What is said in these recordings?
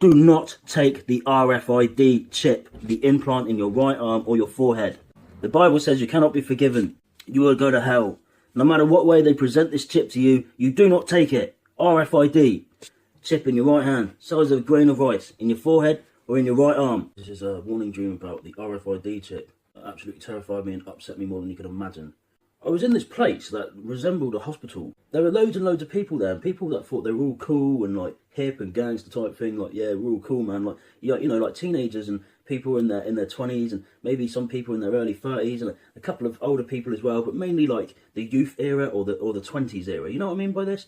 Do not take the RFID chip, the implant in your right arm or your forehead. The Bible says you cannot be forgiven. You will go to hell. No matter what way they present this chip to you, you do not take it. RFID. Chip in your right hand, size of a grain of rice, in your forehead or in your right arm. This is a warning dream about the RFID chip. That absolutely terrified me and upset me more than you could imagine. I was in this place that resembled a hospital. There were loads and loads of people there, and people that thought they were all cool and like hip and gangster type thing. Like, yeah, we're all cool, man. Like, you know, like teenagers and people in their 20s, and maybe some people in their early 30s, and a couple of older people as well. But mainly like the youth era or the 20s era. You know what I mean by this?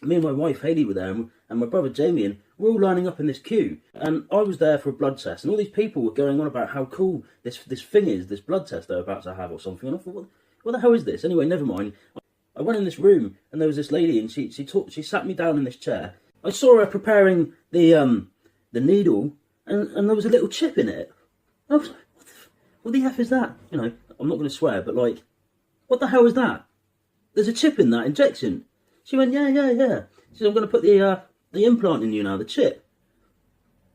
Me and my wife Hayley were there, and my brother Jamie, and we're all lining up in this queue. And I was there for a blood test, and all these people were going on about how cool this thing is, this blood test they're about to have or something. And I thought, what the hell is this? Anyway, never mind. I went in this room, and there was this lady, and she sat me down in this chair. I saw her preparing the needle, and there was a little chip in it. I was like, what the F is that? You know, I'm not going to swear, but like, what the hell is that? There's a chip in that injection. She went, yeah. She said, I'm going to put the implant in you now, the chip.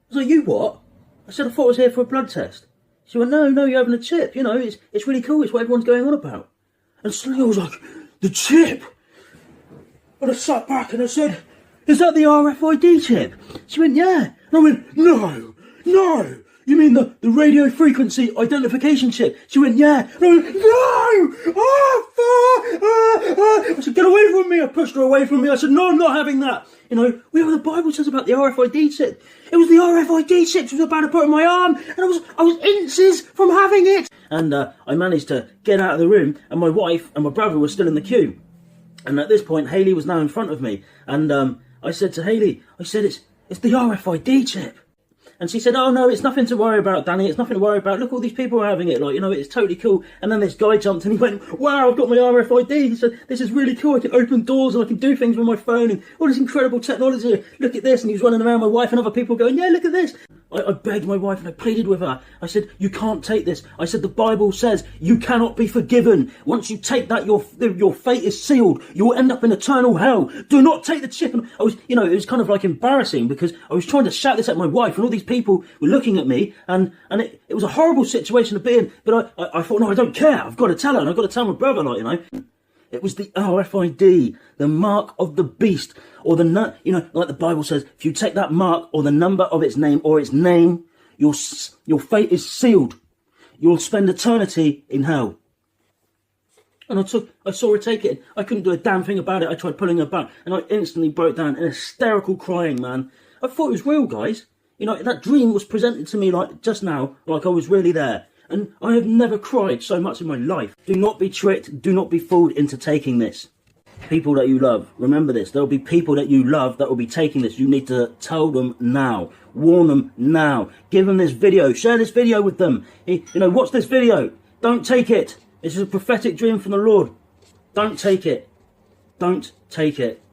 I was like, you what? I said, I thought I was here for a blood test. She went, no, you're having a chip. You know, it's really cool. It's what everyone's going on about. And suddenly I was like, the chip? And I sat back and I said, is that the RFID chip? She went, yeah. And I went, no. You mean the radio frequency identification chip? She went, yeah. And I went, no! I said, get away from me. I pushed her away from me. I said, no, I'm not having that. You know, whatever the Bible says about the RFID chip. It was the RFID chip she was about to put in my arm, and I was inches from having it. And I managed to get out of the room, and my wife and my brother were still in the queue. And at this point, Hayley was now in front of me, and I said to Hayley, it's the RFID chip. And she said, oh no, it's nothing to worry about, Danny, it's nothing to worry about. Look, all these people are having it, like, you know, it's totally cool. And then this guy jumped and he went, wow, I've got my RFID. He said, this is really cool, I can open doors and I can do things with my phone and all this incredible technology. Look at this. And he was running around, my wife and other people going, yeah, look at this. I begged my wife and I pleaded with her. I said, you can't take this. I said, the Bible says you cannot be forgiven. Once you take that, your fate is sealed. You will end up in eternal hell. Do not take the chip. And I was, you know, it was kind of like embarrassing because I was trying to shout this at my wife and all these people were looking at me and it was a horrible situation to be in. But I thought, no, I don't care. I've got to tell her and I've got to tell my brother, like, you know. It was the RFID, the mark of the beast, or you know, like the Bible says, if you take that mark or the number of its name or its name, your fate is sealed. You'll spend eternity in hell. And I saw her take it. I couldn't do a damn thing about it. I tried pulling her back, and I instantly broke down in hysterical crying, man. I thought it was real, guys. You know, that dream was presented to me like just now, like I was really there. And I have never cried so much in my life. Do not be tricked. Do not be fooled into taking this. People that you love, remember this. There will be people that you love that will be taking this. You need to tell them now. Warn them now. Give them this video. Share this video with them. You know, watch this video. Don't take it. This is a prophetic dream from the Lord. Don't take it. Don't take it.